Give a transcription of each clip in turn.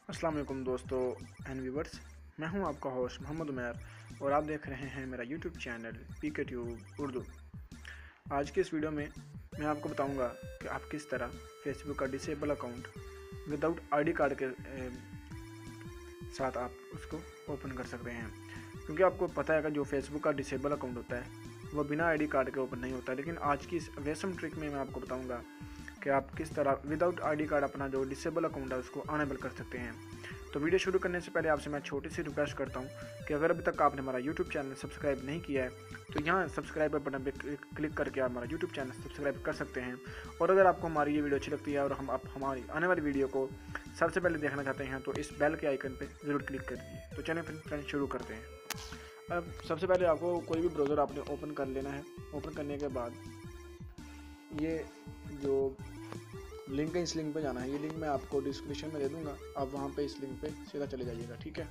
अस्सलाम वालेकुम दोस्तों एंड व्यूवर्स, मैं हूं आपका होस्ट मोहम्मद उमैर और आप देख रहे हैं मेरा YouTube channel PK tube Urdu. आज की इस वीडियो में मैं आपको बताऊंगा कि आप किस तरह फेसबुक का disable account without ID card के साथ आप उसको ओपन कर सकते हैं। क्योंकि आपको पता है कि जो फेसबुक का डिसेबल अकाउंट होता है वो बिना आईडी कार्ड के ओपन नहीं होता, लेकिन आज की इस वेसम ट्रिक में मैं आपको बताऊंगा कि आप किस तरह विदाउट आईडी कार्ड अपना जो डिसेबल अकाउंट है उसको अनेबल कर सकते हैं। तो वीडियो शुरू करने से पहले आपसे मैं छोटी सी रिक्वेस्ट करता हूं कि अगर अभी तक आपने हमारा यूट्यूब चैनल सब्सक्राइब नहीं किया है तो यहाँ सब्सक्राइब बटन पर क्लिक करके आप हमारा यूट्यूब चैनल सब्सक्राइब कर सकते हैं। और अगर आपको हमारी ये वीडियो अच्छी लगती है और आप हमारी आने वाली वीडियो को सबसे पहले देखना चाहते हैं तो इस बेल के आइकन पर ज़रूर क्लिक कर दीजिए। तो चलिए फ्रेंड्स शुरू करते हैं। अब सबसे पहले आपको कोई भी ब्राउज़र आपने ओपन कर लेना है। ओपन करने के बाद ये जो लिंक है इस लिंक पे जाना है। ये लिंक मैं आपको डिस्क्रिप्शन में दे दूंगा, आप वहाँ पे इस लिंक पे सीधा चले जाइएगा, ठीक है।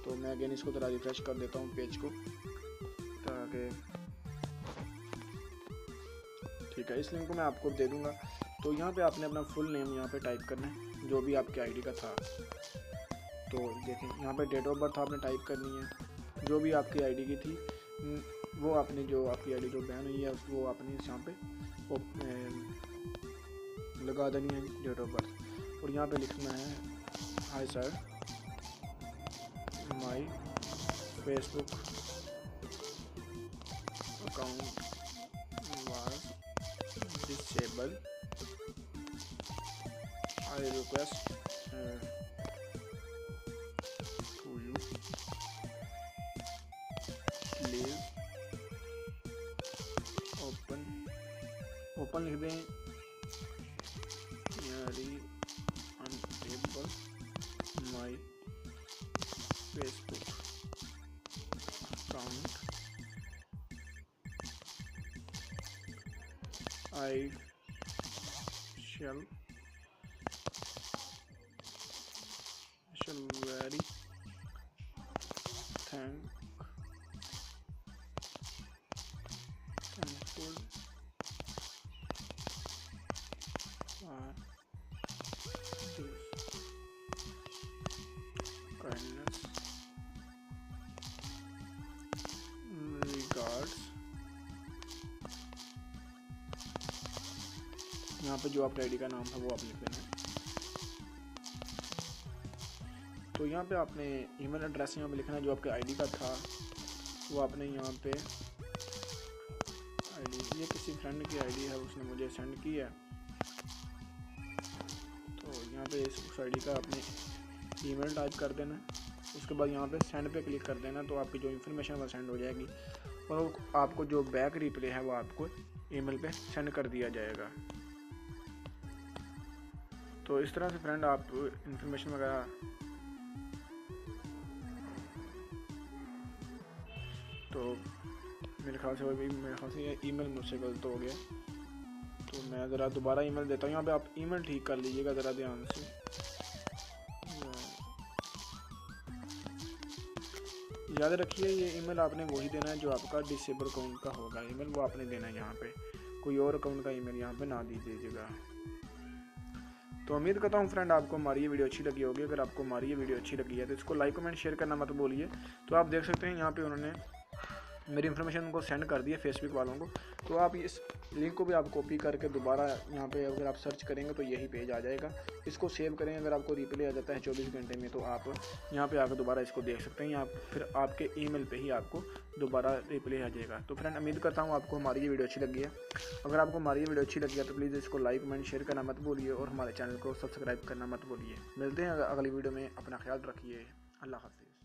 तो मैं अगेन इसको थोड़ा रिफ्रेश कर देता हूँ पेज को, ताकि ठीक है इस लिंक को मैं आपको दे दूंगा। तो यहाँ पे आपने अपना फुल नेम यहाँ पे टाइप करना है जो भी आपके आईडी का था। तो देखें यहाँ पे डेट ऑफ बर्थ आपने टाइप करनी है, जो भी आपकी आईडी की थी वो आपने जो आपकी आईडी जो बैन हुई है वो आपने यहाँ पे लगा देनी है डेट ऑफ बर्थ। और यहाँ पे लिखना है hi sir, my Facebook account was disable, I request to you please open लिख दें unable my Facebook account, I shall very thankful for this kindness, regards। यहाँ पे जो आपके आईडी का नाम था वो आप लिख देना है। तो यहाँ पे आपने ईमेल एड्रेस यहाँ पे लिखना है जो आपके आईडी का था वो आपने यहाँ पे आईडी, ये किसी फ्रेंड की आईडी है उसने मुझे सेंड की है, तो यहाँ पे उस आईडी का आपने ईमेल टाइप कर देना है। उसके बाद यहाँ पे सेंड पे क्लिक कर देना, तो आपकी जो इन्फॉर्मेशन वो सेंड हो जाएगी और आपको जो बैक रिप्ले है वो आपको ईमेल पे सेंड कर दिया जाएगा। तो इस तरह से फ्रेंड आप इंफॉर्मेशन वगैरह तो मेरे ख्याल से ये ईमेल मुझसे गलत हो गया, तो मैं ज़रा दोबारा ईमेल देता हूँ। यहाँ पे आप ईमेल ठीक कर लीजिएगा ज़रा ध्यान से। याद रखिए ये ईमेल आपने वही देना है जो आपका डिसेबल अकाउंट का होगा ईमेल, वो आपने देना है। यहाँ पे कोई और अकाउंट का ईमेल यहाँ पे ना दीजिएगा। तो उम्मीद करता हूँ फ्रेंड आपको हमारी ये वीडियो अच्छी लगी होगी। अगर आपको हमारी ये वीडियो अच्छी लगी है तो इसको लाइक कमेंट शेयर करना मत भूलिए। तो आप देख सकते हैं यहाँ पे उन्होंने मेरी इन्फॉर्मेशन को सेंड कर दिया फेसबुक वालों को। तो आप इस लिंक को भी आप कॉपी करके दोबारा यहाँ पे अगर आप सर्च करेंगे तो यही पेज आ जाएगा। इसको सेव करें, अगर आपको रिप्ले आ जाता है 24 घंटे में तो आप यहाँ पे आकर दोबारा इसको देख सकते हैं, या फिर आपके ईमेल पे ही आपको दोबारा रिप्ले आ जाएगा। तो फ्रेंड उम्मीद करता हूँ आपको हमारी ये वीडियो अच्छी लगी है। अगर आपको हमारी ये वीडियो अच्छी लगी है तो प्लीज़ इसको लाइक कमेंट शेयर करना मत भूलिए और हमारे चैनल को सब्सक्राइब करना मत भूलिए। मिलते हैं अगली वीडियो में, अपना ख्याल रखिए। अल्लाह हाफिज़।